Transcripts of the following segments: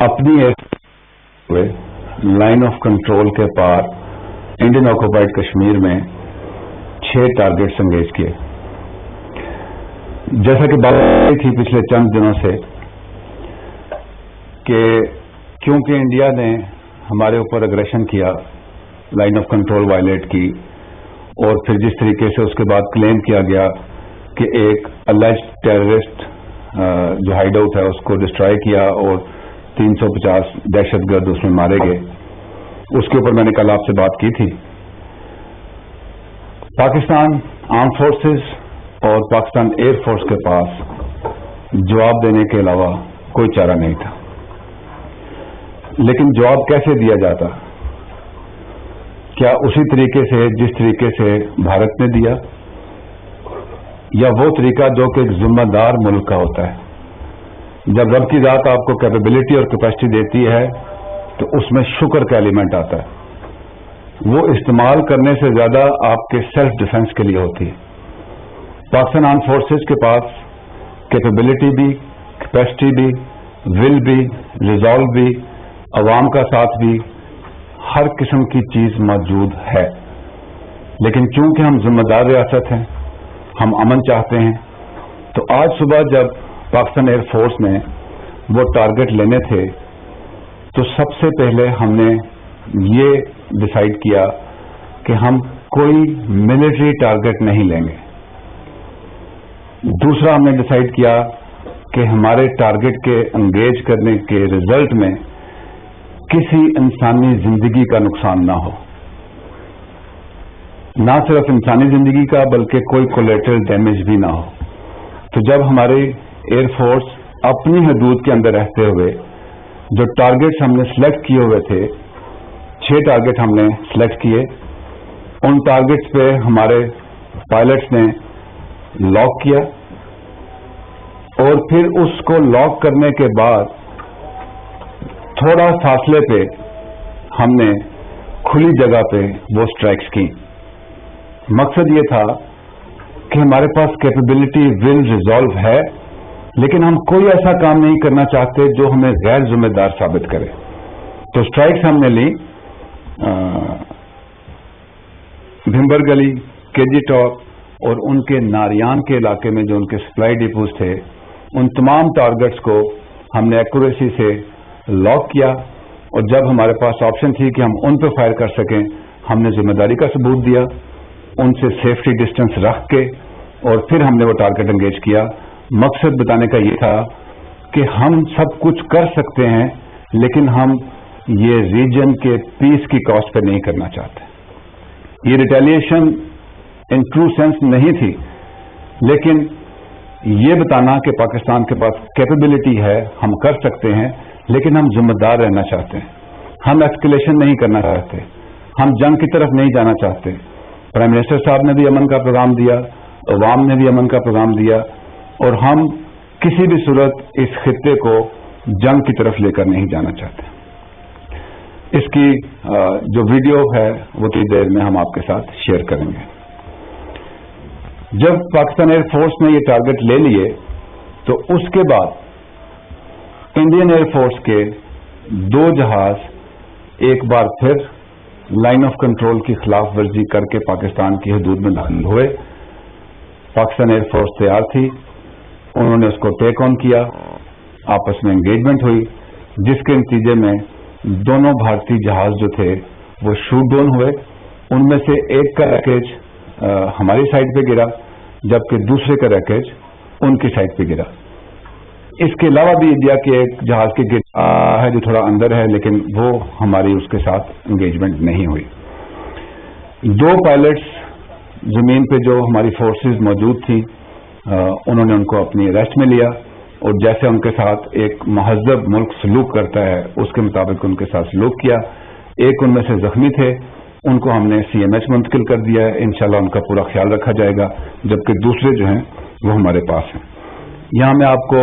اپنی line of control کے پار انڈین آکوپائڈ کشمیر میں 6 ٹارگیٹس انگیج کیے. جیسا کہ بات تھی پچھلے چند دنوں سے کہ کیونکہ انڈیا نے ہمارے اوپر اگریشن کیا، لائن آف کنٹرول وائلیٹ کی، اور پھر جس طریقے سے اس کے بعد کلیم کیا گیا کہ ایک الائجڈ ٹیررسٹ جو ہائیڈ آؤٹ ہے اس کو ڈسٹرائے کیا اور 350 دہشت گرد اس میں مارے گئے، اس کے اوپر میں نے کل آپ سے بات کی تھی. پاکستان آرم فورسز اور پاکستان ایئر فورس کے پاس جواب دینے کے علاوہ کوئی چارہ نہیں تھا. لیکن جواب کیسے دیا جاتا؟ کیا اسی طریقے سے جس طریقے سے بھارت نے دیا، یا وہ طریقہ جو کہ ایک ذمہ دار ملک کا ہوتا ہے؟ جب رب کی ذات آپ کو کیپیبلٹی اور کیپیسٹی دیتی ہے تو اس میں شکر کا ایلیمنٹ آتا ہے. وہ استعمال کرنے سے زیادہ آپ کے سیلف ڈیفenس کے لیے ہوتی ہے. پاکستان آرم فورسز کے پاس کیپیبلٹی بھی، کیپیسٹی بھی، ول بھی، ریزالو بھی، عوام کا ساتھ بھی، ہر قسم کی چیز موجود ہے. لیکن چونکہ ہم ذمہ دار ریاست ہیں، ہم امن چاہتے ہیں، تو آج صبح جب پاکستان ایئر فورس نے وہ ٹارگٹ لینے تھے تو سب سے پہلے ہم نے یہ ڈیسائیڈ کیا کہ ہم کوئی ملٹری ٹارگٹ نہیں لیں گے. دوسرا ہم نے ڈیسائیڈ کیا کہ ہمارے ٹارگٹ کے انگیج کرنے کے رزلٹ میں کسی انسانی زندگی کا نقصان نہ ہو. نہ صرف انسانی زندگی کا بلکہ کوئی کولیٹرل ڈیمیج بھی نہ ہو. تو جب ہماری ایئر فورس اپنی حدود کے اندر رہتے ہوئے جو ٹارگٹس ہم نے سلیکٹ کیے ہوئے تھے، 6 ٹارگٹ ہم نے سلیکٹ کیے، ان ٹارگٹس پہ ہمارے پائلٹس نے لاک کیا، اور پھر اس کو لاک کرنے کے بعد تھوڑا فاصلے پہ ہم نے کھلی جگہ پہ وہ اسٹرائکس کی. مقصد یہ تھا کہ ہمارے پاس کیپیبلٹی، ول، ریزالو ہے، لیکن ہم کوئی ایسا کام نہیں کرنا چاہتے جو ہمیں غیر ذمہ دار ثابت کرے. تو اسٹرائکس ہم نے لی بھمبر گلی، کے جی ٹاپ اور ان کے ناریان کے علاقے میں جو ان کے سپلائی ڈیپوز تھے، ان تمام ٹارگٹس کو ہم نے ایکوریسی سے لاک کیا. اور جب ہمارے پاس آپشن تھی کہ ہم ان پہ فائر کر سکیں، ہم نے ذمہ داری کا ثبوت دیا، ان سے سیفٹی ڈسٹینس رکھ کے، اور پھر ہم نے وہ ٹارگٹ انگیج کیا. مقصد بتانے کا یہ تھا کہ ہم سب کچھ کر سکتے ہیں، لیکن ہم یہ ریجن کے پیس کی کاسٹ پہ نہیں کرنا چاہتے. یہ ریٹیلیشن ان ٹرو سینس نہیں تھی، لیکن یہ بتانا کہ پاکستان کے پاس کیپیبلٹی ہے، ہم کر سکتے ہیں، لیکن ہم ذمہ دار رہنا چاہتے ہیں. ہم ایسکیلیشن نہیں کرنا چاہتے، ہم جنگ کی طرف نہیں جانا چاہتے. پرائم منسٹر صاحب نے بھی امن کا پیغام دیا، عوام نے بھی امن کا پیغام دیا، اور ہم کسی بھی صورت اس خطے کو جنگ کی طرف لے کر نہیں جانا چاہتے. اس کی جو ویڈیو ہے وہ تھوڑی دیر میں ہم آپ کے ساتھ شیئر کریں گے. جب پاکستان ایئر فورس نے یہ ٹارگٹ لے لیے تو اس کے بعد انڈین ایئر فورس کے 2 جہاز ایک بار پھر لائن آف کنٹرول کی خلاف ورزی کر کے پاکستان کی حدود میں داخل ہوئے. پاکستان ایئر فورس تیار تھی، انہوں نے اس کو ٹیک آن کیا، آپس میں انگیجمنٹ ہوئی، جس کے نتیجے میں دونوں بھارتی جہاز جو تھے وہ شوٹ ڈاؤن ہوئے. ان میں سے ایک کا ریکیج ہماری سائڈ پہ گرا، جبکہ دوسرے کا ریکیج ان کی سائڈ پہ گرا. اس کے علاوہ بھی انڈیا کے ایک جہاز کے گر ہے جو تھوڑا اندر ہے، لیکن وہ ہماری اس کے ساتھ انگیجمنٹ نہیں ہوئی. 2 پائلٹس زمین پہ جو ہماری فورسز موجود تھی، انہوں نے ان کو اپنی اریسٹ میں لیا، اور جیسے ان کے ساتھ ایک مہذب ملک سلوک کرتا ہے اس کے مطابق ان کے ساتھ سلوک کیا. ایک ان میں سے زخمی تھے، ان کو ہم نے سی ایم ایچ منتقل کر دیا ہے، انشاءاللہ ان کا پورا خیال رکھا جائے گا، جبکہ دوسرے جو ہیں وہ ہمارے پاس ہیں. یہاں میں آپ کو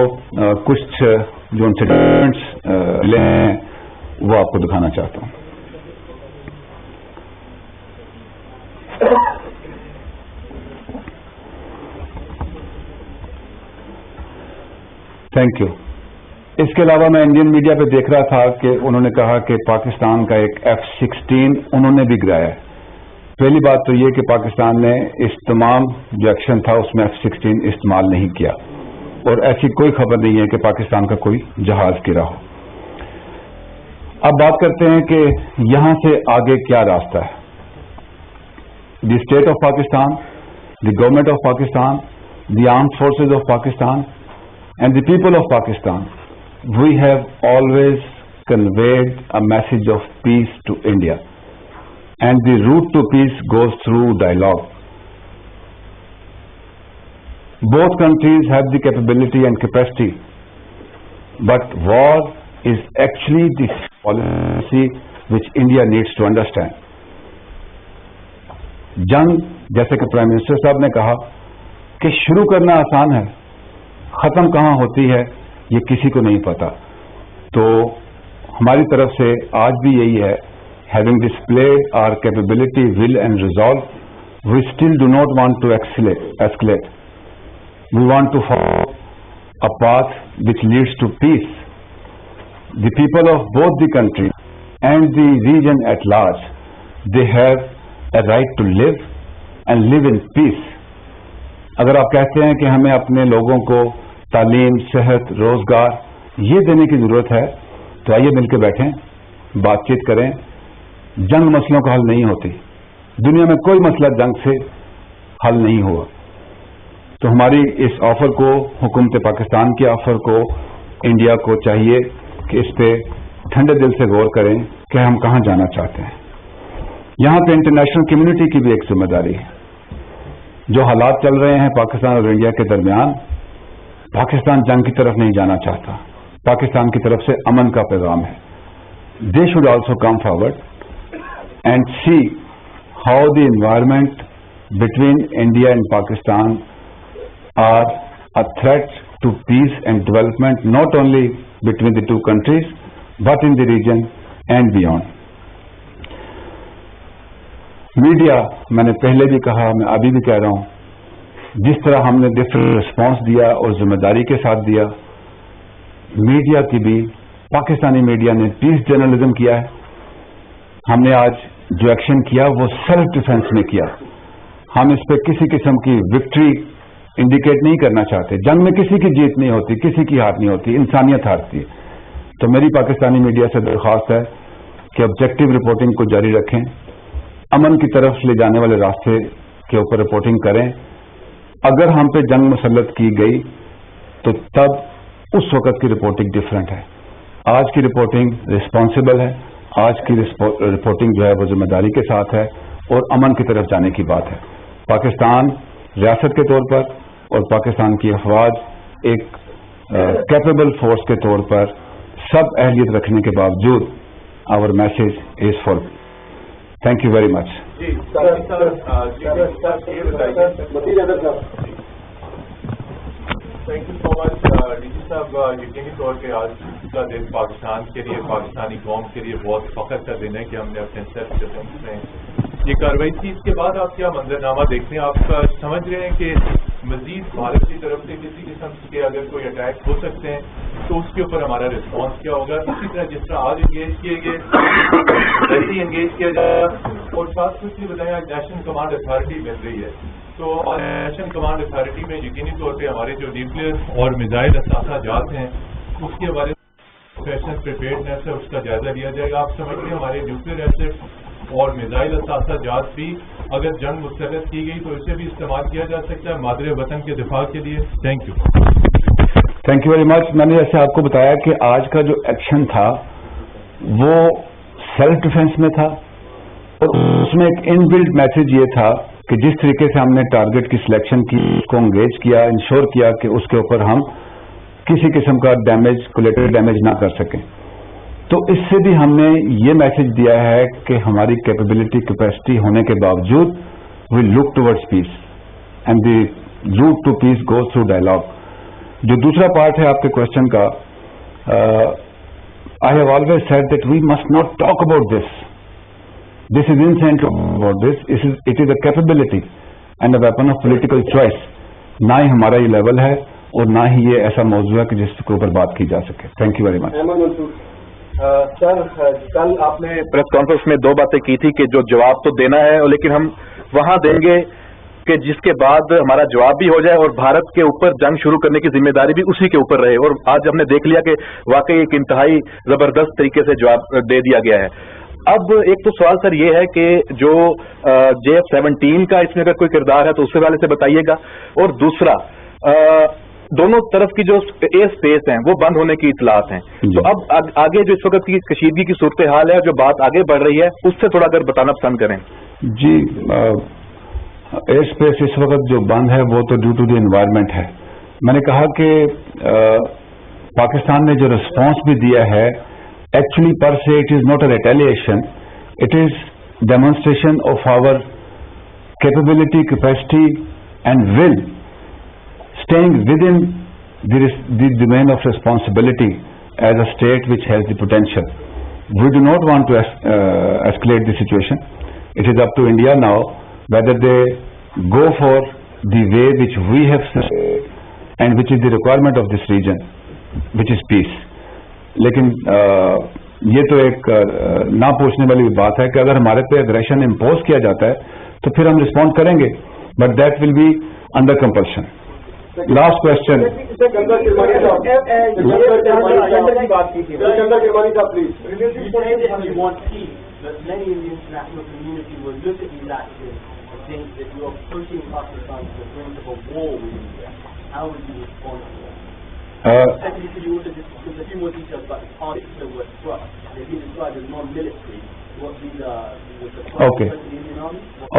کچھ جو ان سے ڈاکومنٹس لے ہیں وہ آپ کو دکھانا چاہتا ہوں. Thank you. اس کے علاوہ میں انڈین میڈیا پہ دیکھ رہا تھا کہ انہوں نے کہا کہ پاکستان کا ایک F-16 انہوں نے بھی گرایا ہے. پہلی بات تو یہ کہ پاکستان نے اس تمام جو ایکشن تھا اس میں F-16 استعمال نہیں کیا، اور ایسی کوئی خبر نہیں ہے کہ پاکستان کا کوئی جہاز گرا ہو. اب بات کرتے ہیں کہ یہاں سے آگے کیا راستہ ہے. The state of Pakistan, the government of Pakistan, the armed forces of Pakistan and the people of Pakistan, we have always conveyed a message of peace to India, and the route to peace goes through dialogue. Both countries have the capability and capacity, but war is actually the policy which India needs to understand. جنگ، جیسے کہ prime minister صاحب نے کہا کہ شروع کرنا آسان ہے، ختم کہاں ہوتی ہے یہ کسی کو نہیں پتا. تو ہماری طرف سے آج بھی یہی ہے، having displayed our capability, will and resolve, we still do not want to escalate. We want to follow a path which leads to peace. The people of both the country and the region at large, they have a right to live and live in peace. اگر آپ کہتے ہیں کہ ہمیں اپنے لوگوں کو تعلیم، صحت، روزگار یہ دینے کی ضرورت ہے، تو آئیے مل کے بیٹھیں، بات چیت کریں. جنگ مسئلوں کا حل نہیں ہوتی، دنیا میں کوئی مسئلہ جنگ سے حل نہیں ہوا. تو ہماری اس آفر کو، حکومت پاکستان کی آفر کو، انڈیا کو چاہیے کہ اس پہ ٹھنڈے دل سے غور کریں کہ ہم کہاں جانا چاہتے ہیں. یہاں پہ انٹرنیشنل کمیونٹی کی بھی ایک ذمہ داری ہے. جو حالات چل رہے ہیں پاکستان اور انڈیا کے درمیان، پاکستان جنگ کی طرف نہیں جانا چاہتا، پاکستان کی طرف سے امن کا پیغام ہے. They should also come forward and see how the environment between India and Pakistan are a threat to peace and development, not only between the two countries, but in the region and beyond. Media, میں نے پہلے بھی کہا، میں ابھی بھی کہہ رہا ہوں، جس طرح ہم نے ڈفرنٹ رسپانس دیا اور ذمہ داری کے ساتھ دیا، میڈیا کی بھی، پاکستانی میڈیا نے پیس جرنلزم کیا ہے. ہم نے آج جو ایکشن کیا وہ سیلف ڈیفense میں کیا. ہم اس پہ کسی قسم کی وکٹری انڈیکیٹ نہیں کرنا چاہتے. جنگ میں کسی کی جیت نہیں ہوتی، کسی کی ہار نہیں ہوتی، انسانیت ہارتی ہے. تو میری پاکستانی میڈیا سے درخواست ہے کہ آبجیکٹو رپورٹنگ کو جاری رکھیں، امن کی طرف لے جانے والے راستے کے اوپر رپورٹنگ کریں. اگر ہم پہ جنگ مسلط کی گئی تو تب اس وقت کی رپورٹنگ ڈفرینٹ ہے. آج کی رپورٹنگ رسپانسبل ہے، آج کی رپورٹنگ جو ہے وہ ذمہ داری کے ساتھ ہے اور امن کی طرف جانے کی بات ہے. پاکستان ریاست کے طور پر اور پاکستان کی افواج ایک کیپیبل فورس کے طور پر سب اہلیت رکھنے کے باوجود our message is for. Thank you very much. Thank you so much D G صاحب. یقینی طور پہ آج کا دن پاکستان کے لیے، پاکستانی قوم کے لیے بہت فخر کا دن ہے کہ ہم نے اپنے سیلف ڈیفینس میں یہ کارروائی کی. اس کے بعد آپ کیا منظرنامہ دیکھتے ہیں؟ آپ سمجھ رہے ہیں کہ مزید بھارت کی طرف سے کسی قسم کے اگر کوئی اٹیک ہو سکتے ہیں تو اس کے اوپر ہمارا رسپانس کیا ہوگا؟ اسی طرح جس طرح آج انگیج کیے گئے ویسے ہی انگیج کیا جائے گا. اور ساتھ کچھ یہ بتائیں، آج نیشنل کمانڈ اتھارٹی مل رہی ہے، تو نیشنل کمانڈ اتھارٹی میں یقینی طور پہ ہمارے جو نیوکلیئر اور میزائل اثاثہ جات ہیں اس کے بارے میں پروفیشنل پریپیئرڈنیس ہے، اس کا جائزہ لیا جائے گا. آپ سمجھتے ہیں ہمارے نیوکلیئر ایسٹ اور میزائل اثاثہ جات بھی اگر جنگ مسلط کی گئی تو اسے بھی استعمال کیا جا سکتا ہے مادر وطن کے دفاع کے لیے؟ Thank you. Thank you very مچ. میں نے جیسے آپ کو بتایا کہ آج کا جو ایکشن تھا وہ سیلف ڈیفینس میں تھا، اور اس میں ایک ان بلڈ میسج یہ تھا کہ جس طریقے سے ہم نے ٹارگٹ کی سلیکشن کی، اس کو انگیج کیا، انشور کیا کہ اس کے اوپر ہم کسی قسم کا ڈیمیج، کولیٹرل ڈیمیج نہ کر سکیں. تو اس سے بھی ہم نے یہ میسج دیا ہے کہ ہماری کیپیبلٹی، کیپیسٹی ہونے کے باوجود we look towards peace and the route to peace goes through dialogue. جو دوسرا پارٹ ہے آپ کے کوشچن کا، I have always said that we must not talk about this. This is insane to talk about this. It is a capability and a weapon of political choice. نہ ہی ہمارا یہ level ہے اور نہ ہی یہ ایسا موضوع ہے کہ جس کے اوپر بات کی جا سکے. Thank you very much. Sir کل آپ نے پریس کانفرنس میں دو باتیں کی تھی کہ جو جواب تو دینا ہے لیکن ہم وہاں دیں گے کہ جس کے بعد ہمارا جواب بھی ہو جائے اور بھارت کے اوپر جنگ شروع کرنے کی ذمہ داری بھی اسی کے اوپر رہے. اور آج ہم نے دیکھ لیا کہ واقعی ایک انتہائی زبردست طریقے سے جواب دے دیا گیا ہے. اب ایک تو سوال سر یہ ہے کہ جو JF-17 کا اس میں اگر کوئی کردار ہے تو اس حوالے سے بتائیے گا. اور دوسرا دونوں طرف کی جو ایئر اسپیس ہیں وہ بند ہونے کی اطلاعات ہیں. تو اب آگے جو اس وقت کی کشیدگی کی صورتحال ہے جو بات آگے بڑھ رہی ہے اس سے تھوڑا اگر بتانا پسند کریں. جی ایئر اسپیس اس وقت جو بند ہے وہ تو ڈیو ٹو دی انوائرمنٹ ہے. میں نے کہا کہ پاکستان نے جو ریسپانس بھی دیا ہے ایکچولی پر سے it is not a retaliation, it is demonstration of our capability, capacity and will staying within the domain of responsibility as a state which has the potential. We do not want to escalate the situation. It is up to India now whether they go for the way which we have and which is the requirement of this region, which is peace. لیکن یہ تو ایک نہ پوچھنے والی بات ہے کہ اگر ہمارے پہ اگریشن امپوز کیا جاتا ہے تو پھر ہم رسپونڈ کریں گے, but that will be under compulsion. Last question.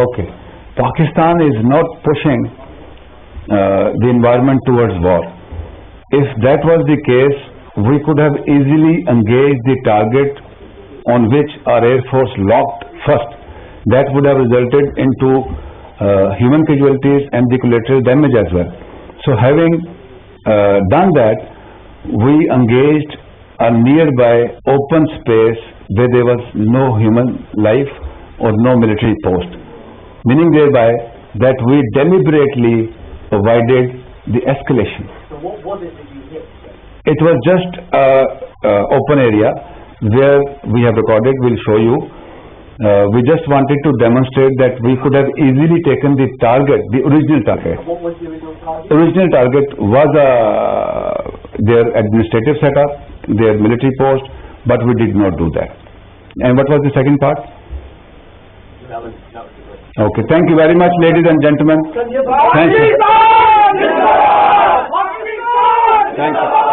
Okay. Pakistan is not pushing the environment towards war. If that was the case, we could have easily engaged the target on which our Air Force locked first. That would have resulted into human casualties and the collateral damage as well. So having done that, we engaged a nearby open space where there was no human life or no military post, meaning thereby that we deliberately avoided the escalation. So what was it that you hit? It was just open area where we have recorded, we'll show you. We just wanted to demonstrate that we could have easily taken the target, the original target. What was the original target? Original target was their administrative setup, their military post, but we did not do that. And what was the second part? That was the question. Okay, thank you very much, ladies and gentlemen. Thank you. Thank you.